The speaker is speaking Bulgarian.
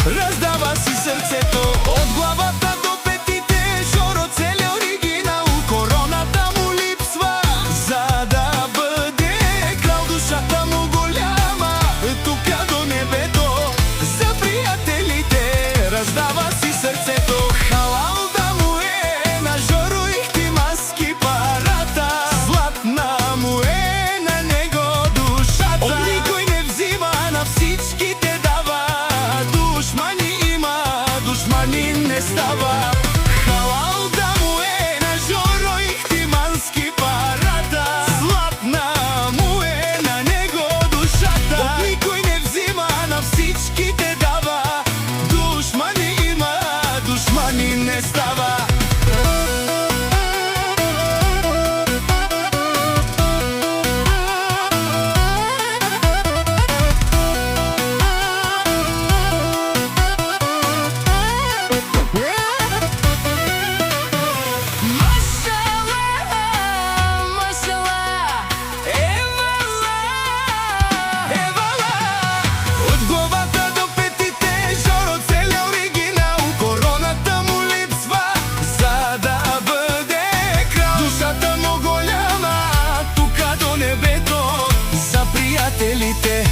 раздава си срцето. Од главата до петите, Жоро целиот оригинал. Короната му липсва, за да бъде крал. Душата му голяма, тука до небето. За приятелите раздава си срцето. Халал да му е на Жоро Ихтимански парата. Златна му е на него душата. От никой не взима, на всичките дава. Душмани има, душманин не става. Халал да му е на Жоро Ихтимански парата. Златна му е на него душата. От никой не взима, на всичките дава. Душмани има, душманин не става. Приятелите